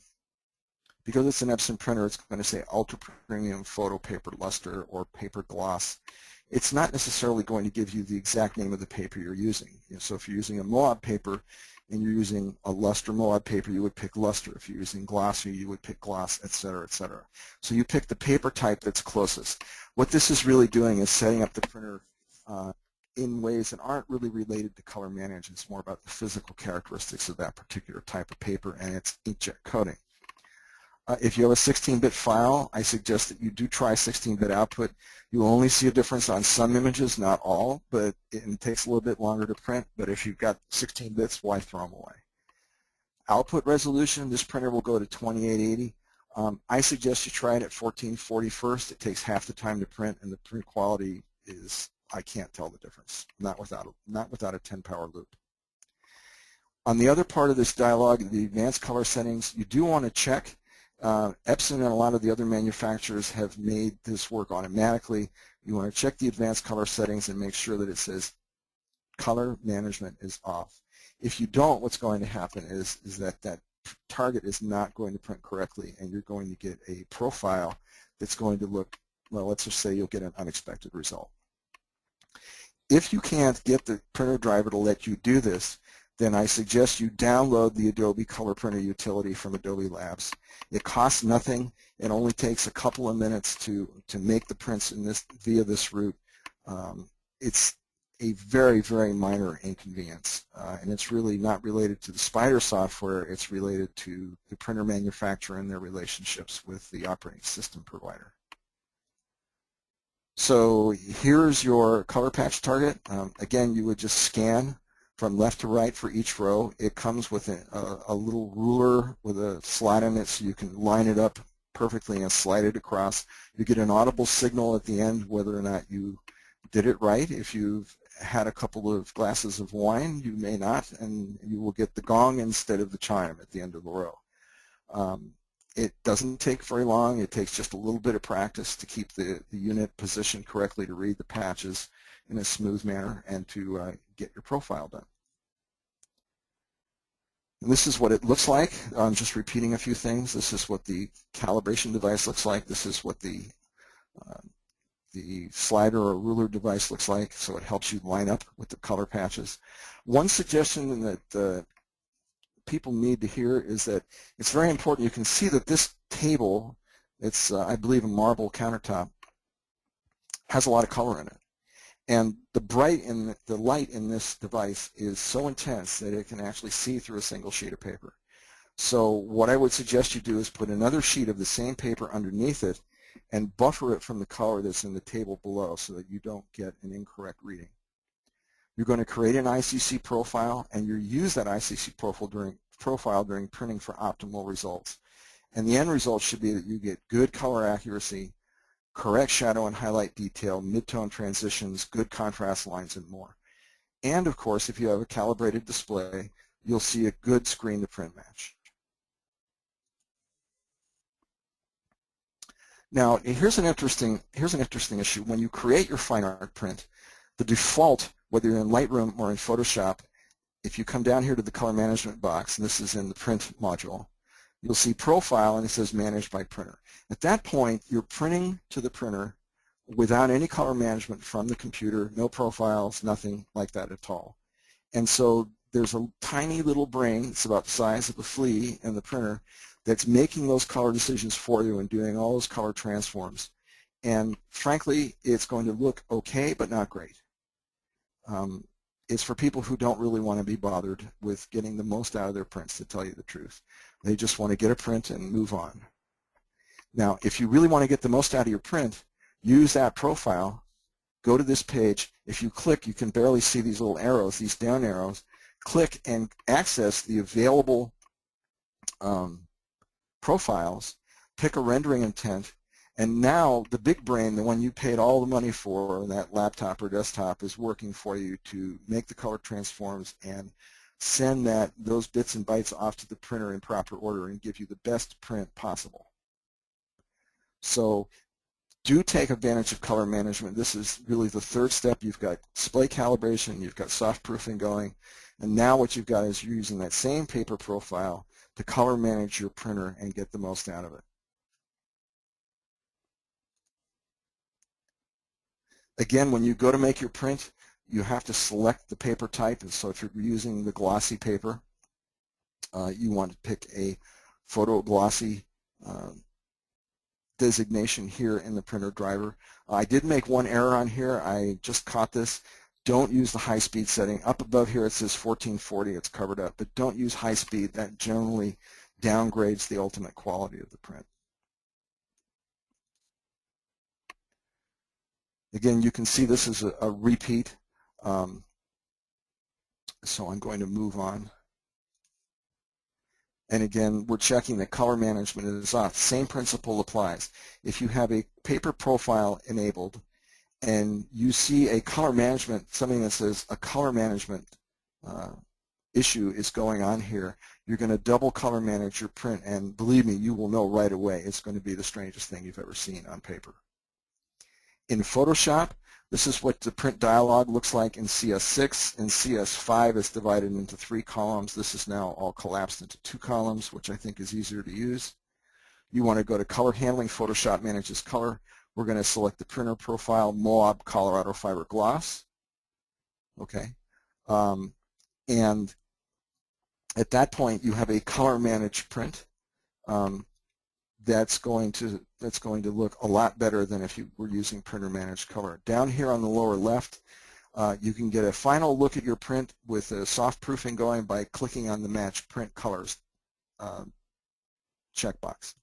because it's an Epson printer, it's going to say ultra premium photo paper luster or paper gloss. It's not necessarily going to give you the exact name of the paper you're using. So if you're using a Moab paper and you're using a luster Moab paper, you would pick luster. If you're using glossy, you would pick gloss, etc., etc. So you pick the paper type that's closest. What this is really doing is setting up the printer in ways that aren't really related to color management. It's more about the physical characteristics of that particular type of paper and its inkjet coating. If you have a 16-bit file, I suggest that you do try 16-bit output. You'll only see a difference on some images, not all, but it takes a little bit longer to print. But if you've got 16 bits, why throw them away? Output resolution, this printer will go to 2880. I suggest you try it at 1440 first. It takes half the time to print, and the print quality is, I can't tell the difference, not without a 10-power loop. On the other part of this dialog, the advanced color settings, you do want to check. Epson and a lot of the other manufacturers have made this work automatically. You want to check the advanced color settings and make sure that it says color management is off. If you don't, what's going to happen is that target is not going to print correctly, and you're going to get a profile that's going to look, well, let's just say you'll get an unexpected result. If you can't get the printer driver to let you do this, then I suggest you download the Adobe Color Printer utility from Adobe Labs. It costs nothing. It only takes a couple of minutes to make the prints via this route. It's a very, very minor inconvenience, and it's really not related to the Spider software. It's related to the printer manufacturer and their relationships with the operating system provider. So here's your color patch target. Again, you would just scan from left to right for each row. It comes with a little ruler with a slot in it, so you can line it up perfectly and slide it across. You get an audible signal at the end whether or not you did it right. If you've had a couple of glasses of wine, you may not, and you will get the gong instead of the chime at the end of the row. It doesn't take very long. It takes just a little bit of practice to keep the unit positioned correctly, to read the patches in a smooth manner, and to get your profile done. And this is what it looks like. I'm just repeating a few things. This is what the calibration device looks like. This is what the slider or ruler device looks like, so it helps you line up with the color patches. One suggestion that people need to hear is that it's very important. You can see that this table, it's I believe a marble countertop, has a lot of color in it. And the light in this device is so intense that it can actually see through a single sheet of paper. So what I would suggest you do is put another sheet of the same paper underneath it and buffer it from the color that's in the table below so that you don't get an incorrect reading. You're going to create an ICC profile, and you use that ICC profile during printing for optimal results. And the end result should be that you get good color accuracy, correct shadow and highlight detail, mid-tone transitions, good contrast lines, and more. And of course, if you have a calibrated display, you'll see a good screen-to-print match. Now, here's an interesting issue. When you create your fine art print, the default, whether you're in Lightroom or in Photoshop, if you come down here to the color management box, and this is in the print module, you'll see profile and it says managed by printer. At that point, you're printing to the printer without any color management from the computer, no profiles, nothing like that at all. And so there's a tiny little brain, it's about the size of a flea in the printer, that's making those color decisions for you and doing all those color transforms. And frankly, it's going to look okay, but not great. It's for people who don't really want to be bothered with getting the most out of their prints, to tell you the truth. They just want to get a print and move on. Now, if you really want to get the most out of your print, use that profile, go to this page. If you click, you can barely see these little arrows, these down arrows. Click and access the available profiles, pick a rendering intent, and now the big brain, the one you paid all the money for, that laptop or desktop, is working for you to make the color transforms and send those bits and bytes off to the printer in proper order and give you the best print possible. So do take advantage of color management. This is really the third step. You've got display calibration, you've got soft proofing going, and now what you've got is you're using that same paper profile to color manage your printer and get the most out of it. Again, when you go to make your print, you have to select the paper type. And so if you're using the glossy paper, you want to pick a photo glossy designation here in the printer driver. I did make one error on here. I just caught this. Don't use the high-speed setting. Up above here it says 1440. It's covered up. But don't use high-speed. That generally downgrades the ultimate quality of the print. Again, you can see this is a repeat. So I'm going to move on. And again, we're checking that color management is off. Same principle applies. If you have a paper profile enabled and you see a color management, something that says a color management issue is going on here, you're going to double color manage your print, and believe me, you will know right away it's going to be the strangest thing you've ever seen on paper. In Photoshop, this is what the print dialog looks like in CS6. In CS5, it's divided into 3 columns. This is now all collapsed into 2 columns, which I think is easier to use. You want to go to color handling. Photoshop manages color. We're going to select the printer profile, Moab Colorado Fiber Gloss. Okay. And at that point, you have a color managed print. That's going to look a lot better than if you were using printer managed color. Down here on the lower left, you can get a final look at your print with a soft proofing going by clicking on the Match Print Colors checkbox.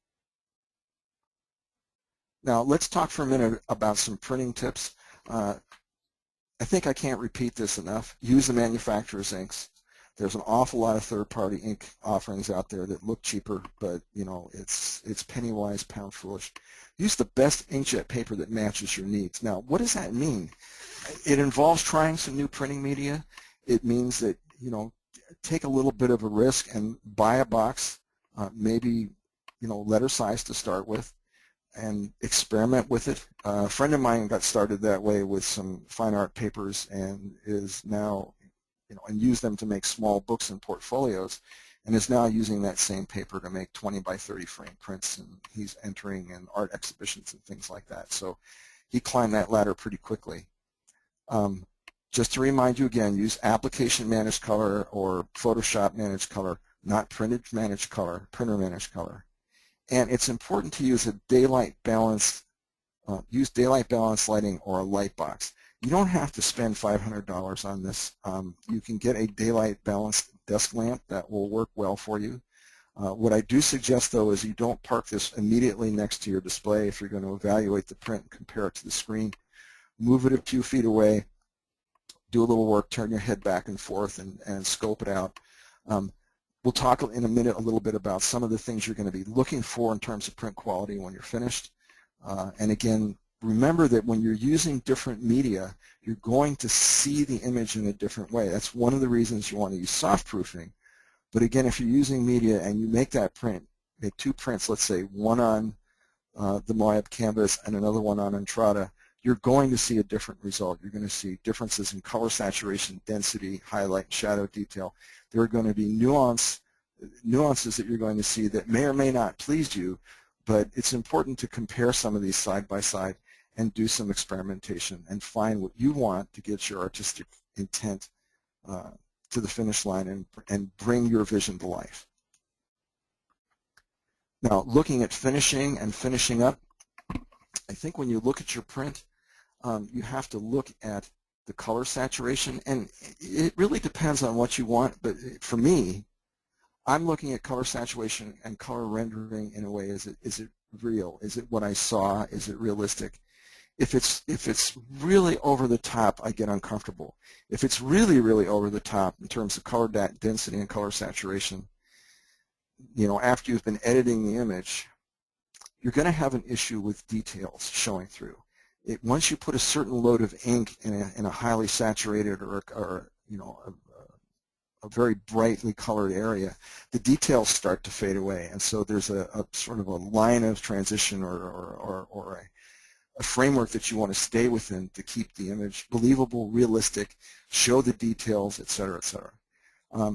Now let's talk for a minute about some printing tips. I think I can't repeat this enough. Use the manufacturer's inks. There's an awful lot of third-party ink offerings out there that look cheaper, but you know it's penny wise, pound foolish. Use the best inkjet paper that matches your needs. Now, what does that mean? It involves trying some new printing media. It means that take a little bit of a risk and buy a box, maybe letter size to start with, and experiment with it. A friend of mine got started that way with some fine art papers and is now and use them to make small books and portfolios, and is now using that same paper to make 20 by 30 frame prints, and he's entering in art exhibitions and things like that. So he climbed that ladder pretty quickly. Just to remind you again, use Application Managed Color or Photoshop Managed Color, not Printed Managed Color, Printer Managed Color. And it's important to use a daylight balance, daylight balance lighting or a light box. You don't have to spend $500 on this. You can get a daylight balance desk lamp that will work well for you. What I do suggest, though, is you don't park this immediately next to your display if you're going to evaluate the print and compare it to the screen. Move it a few feet away, do a little work, turn your head back and forth, and scope it out. We'll talk in a minute a little bit about some of the things you're going to be looking for in terms of print quality when you're finished. And again, remember that when you're using different media, you're going to see the image in a different way. That's one of the reasons you want to use soft proofing. But again, if you're using media and you make that print, make two prints, let's say one on the Moab canvas and another one on Entrada, you're going to see a different result. You're going to see differences in color saturation, density, highlight, shadow detail. There are going to be nuances that you're going to see that may or may not please you, but it's important to compare some of these side by side and do some experimentation and find what you want to get your artistic intent to the finish line and bring your vision to life. Now, looking at finishing and finishing up, I think when you look at your print, you have to look at the color saturation, and it really depends on what you want, but for me, I'm looking at color saturation and color rendering in a way, is it real? Is it what I saw? Is it realistic? If it's really over the top, I get uncomfortable. If it's really, really over the top in terms of color density and color saturation, you know, after you've been editing the image, you're going to have an issue with details showing through. Once you put a certain load of ink in a highly saturated or you know, a very brightly colored area, the details start to fade away, and so there's a sort of a line of transition or a framework that you want to stay within to keep the image believable, realistic, show the details, etc., etc.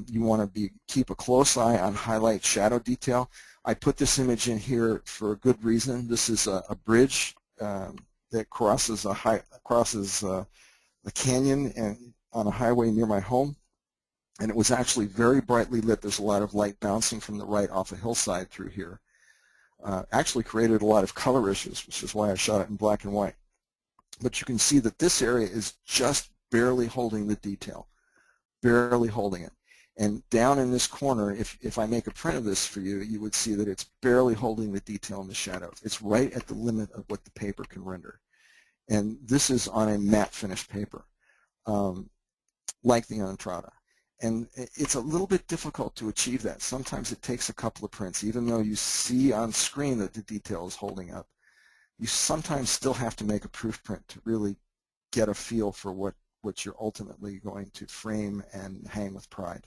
You want to keep a close eye on highlight, shadow detail. I put this image in here for a good reason. This is a bridge that crosses a canyon and on a highway near my home, and it was actually very brightly lit. There's a lot of light bouncing from the right off a hillside through here. Actually created a lot of color issues, which is why I shot it in black and white. But you can see that this area is just barely holding the detail, barely holding it. And down in this corner, if I make a print of this for you, you would see that it's barely holding the detail in the shadows. It's right at the limit of what the paper can render. And this is on a matte finish paper, like the Entrada. And it's a little bit difficult to achieve that. Sometimes it takes a couple of prints. Even though you see on screen that the detail is holding up, you sometimes still have to make a proof print to really get a feel for what you're ultimately going to frame and hang with pride.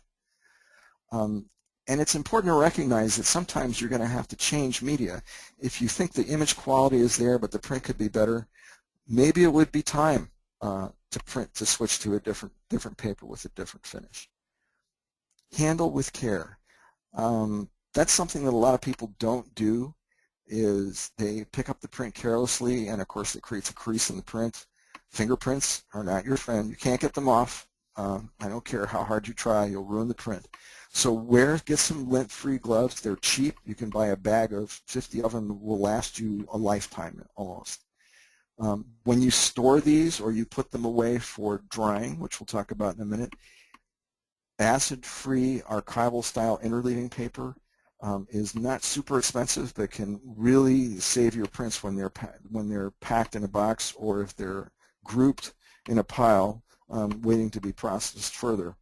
And it's important to recognize that sometimes you're going to have to change media. If you think the image quality is there but the print could be better, maybe it would be time to switch to a different paper with a different finish. Handle with care. That's something that a lot of people don't do, is they pick up the print carelessly, and of course it creates a crease in the print. Fingerprints are not your friend. You can't get them off. I don't care how hard you try, you'll ruin the print. So get some lint-free gloves. They're cheap. You can buy a bag of 50 of them that will last you a lifetime almost. When you store these or you put them away for drying, which we'll talk about in a minute, acid-free archival-style interleaving paper is not super expensive, but can really save your prints when they're packed in a box or if they're grouped in a pile waiting to be processed further.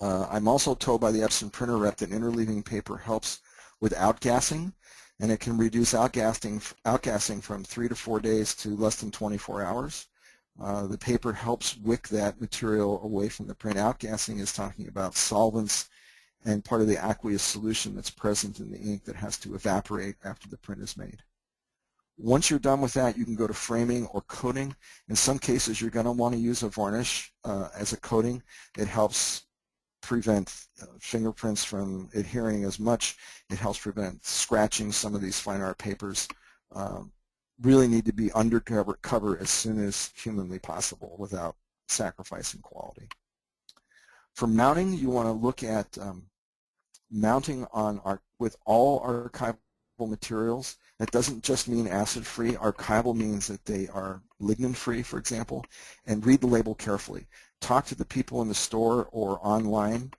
I'm also told by the Epson printer rep that interleaving paper helps with outgassing, and it can reduce outgassing from 3 to 4 days to less than 24 hours. The paper helps wick that material away from the print. Outgassing is talking about solvents and part of the aqueous solution that's present in the ink that has to evaporate after the print is made. Once you're done with that, you can go to framing or coating. In some cases, you're going to want to use a varnish as a coating. It helps prevent fingerprints from adhering as much. It helps prevent scratching. Some of these fine art papers really need to be cover as soon as humanly possible without sacrificing quality. For mounting, you want to look at mounting on with all archival materials. That doesn't just mean acid-free. Archival means that they are lignin-free, for example, and read the label carefully. Talk to the people in the store or online.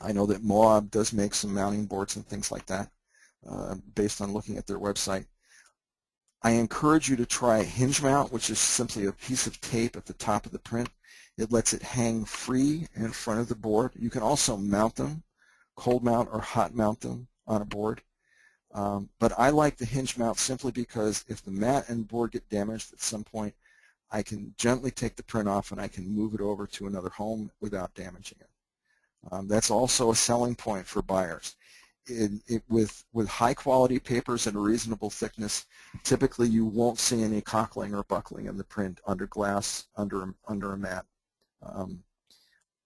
I know that Moab does make some mounting boards and things like that based on looking at their website. I encourage you to try a hinge mount, which is simply a piece of tape at the top of the print. It lets it hang free in front of the board. You can also mount them, cold mount or hot mount them on a board. But I like the hinge mount simply because if the mat and board get damaged at some point, I can gently take the print off and I can move it over to another home without damaging it. That's also a selling point for buyers. With high quality papers at a reasonable thickness, typically you won't see any cockling or buckling in the print under glass, under a mat.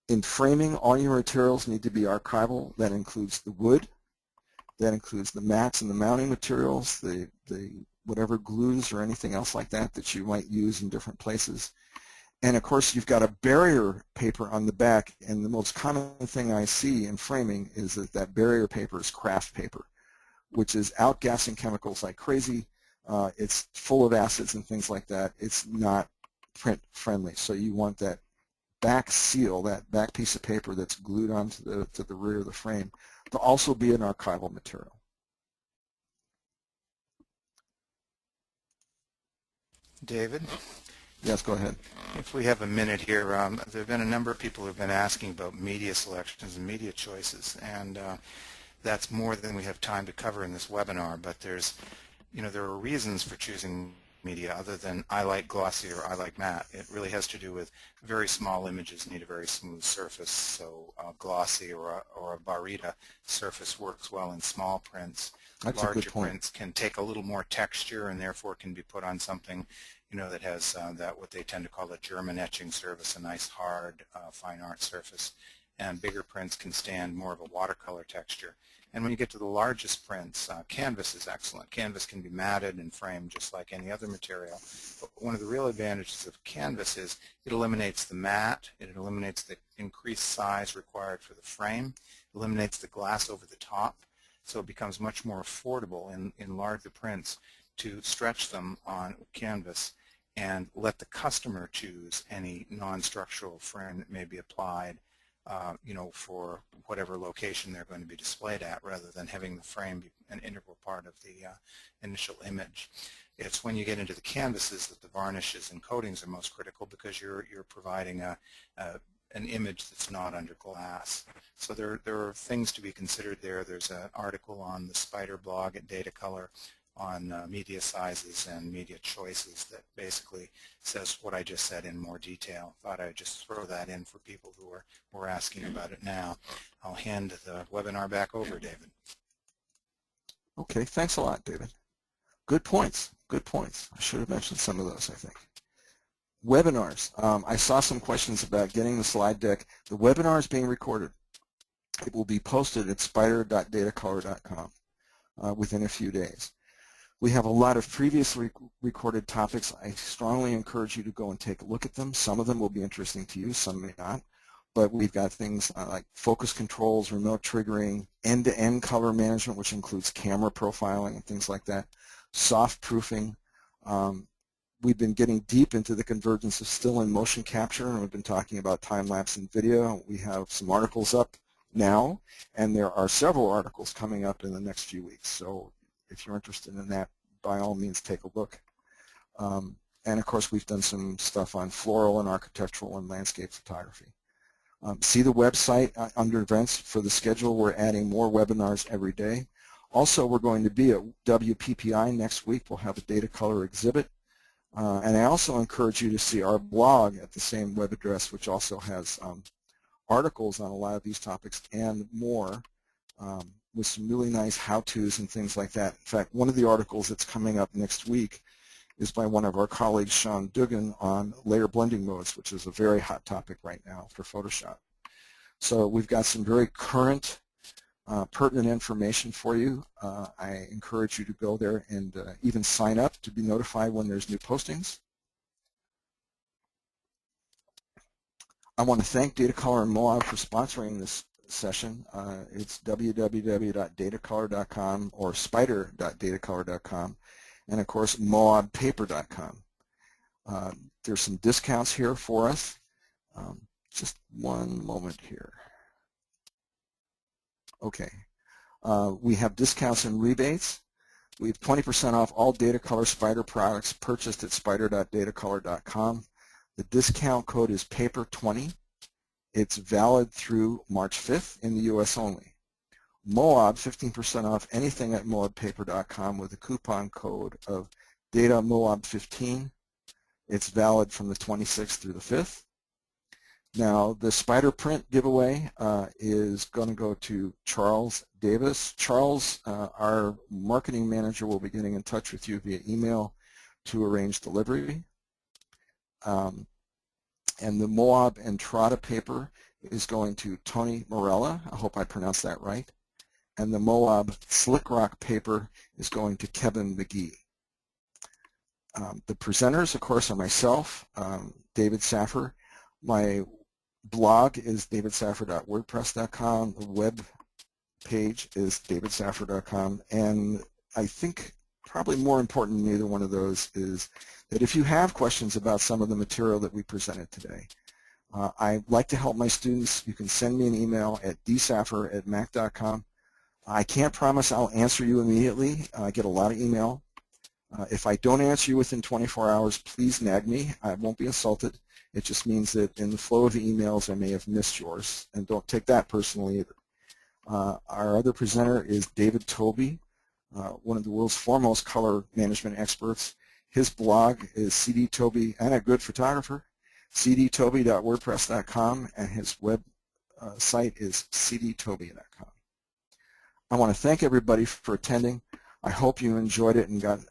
In framing, all your materials need to be archival. That includes the wood, that includes the mats and the mounting materials, the whatever glues or anything else like that that you might use in different places. And of course you've got a barrier paper on the back, and the most common thing I see in framing is that barrier paper is craft paper, which is outgassing chemicals like crazy. It's full of acids and things like that. It's not print friendly. So you want that back seal, that back piece of paper that's glued onto the rear of the frame, to also be an archival material.
David?
Yes, go ahead.
If we have a minute here, there have been a number of people who have been asking about media selections and media choices, and that's more than we have time to cover in this webinar, but there are reasons for choosing media other than I like glossy or I like matte. It really has to do with very small images need a very smooth surface, so glossy or a barita surface works well in small prints.
That's a good
Larger
point.
prints can take a little more texture and therefore can be put on something that has that what they tend to call a German etching surface, a nice hard fine art surface. And bigger prints can stand more of a watercolor texture. And when you get to the largest prints, canvas is excellent. Canvas can be matted and framed just like any other material. But one of the real advantages of canvas is it eliminates the matte, it eliminates the increased size required for the frame, eliminates the glass over the top, so it becomes much more affordable in larger prints to stretch them on canvas and let the customer choose any non-structural frame that may be applied for whatever location they're going to be displayed at, rather than having the frame be an integral part of the initial image. It's when you get into the canvases that the varnishes and coatings are most critical, because you're providing an image that's not under glass. So there are things to be considered there. There's an article on the Spider blog at Datacolor on media sizes and media choices that basically says what I just said in more detail. Thought I'd just throw that in for people who were asking about it now. I'll hand the webinar back over, David.
Okay, thanks a lot, David. Good points, good points. I should have mentioned some of those, I think. Webinars. I saw some questions about getting the slide deck. The webinar is being recorded. It will be posted at spider.datacolor.com within a few days. We have a lot of previously recorded topics. I strongly encourage you to go and take a look at them. Some of them will be interesting to you, some may not. But we've got things like focus controls, remote triggering, end-to-end color management, which includes camera profiling and things like that, soft proofing. We've been getting deep into the convergence of still and motion capture, and we've been talking about time-lapse and video. We have some articles up now, and there are several articles coming up in the next few weeks. So if you're interested in that, by all means, take a look. And of course, we've done some stuff on floral and architectural and landscape photography. See the website under events for the schedule. We're adding more webinars every day. Also, we're going to be at WPPI next week. We'll have a Datacolor exhibit. And I also encourage you to see our blog at the same web address, which also has articles on a lot of these topics and more, with some really nice how-tos and things like that. In fact, one of the articles that's coming up next week is by one of our colleagues, Sean Dugan, on layer blending modes, which is a very hot topic right now for Photoshop. So we've got some very current, pertinent information for you. I encourage you to go there and even sign up to be notified when there's new postings. I want to thank Datacolor and Moab for sponsoring this session. It's www.datacolor.com or spider.datacolor.com, and of course moabpaper.com. There's some discounts here for us. Just one moment here. Okay. We have discounts and rebates. We have 20% off all Datacolor Spider products purchased at spider.datacolor.com. The discount code is PAPER20. It's valid through March 5th in the U.S. only. Moab, 15% off anything at moabpaper.com with a coupon code of DataMoab15. It's valid from the 26th through the 5th. Now, the SpyderPRINT giveaway is going to go to Charles Davis. Charles, our marketing manager, will be getting in touch with you via email to arrange delivery. And the Moab and Trada paper is going to Tony Morella. I hope I pronounced that right. And the Moab Slick Rock paper is going to Kevin McGee. The presenters, of course, are myself, David Saffir. My blog is davidsaffir.wordpress.com. The web page is davidsaffir.com. And I think probably more important than either one of those is that if you have questions about some of the material that we presented today, I like to help my students. You can send me an email at dsaffir@mac.com. I can't promise I'll answer you immediately. I get a lot of email. If I don't answer you within 24 hours, please nag me. I won't be insulted. It just means that in the flow of the emails, I may have missed yours, and don't take that personally either. Our other presenter is David Toby, one of the world's foremost color management experts. His blog is cdtoby, and a good photographer, cdtoby.wordpress.com, and his web site is cdtoby.com. I want to thank everybody for attending. I hope you enjoyed it and got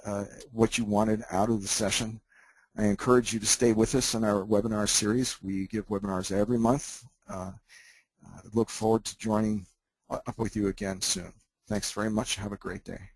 what you wanted out of the session. I encourage you to stay with us in our webinar series. We give webinars every month. I look forward to joining up with you again soon. Thanks very much. Have a great day.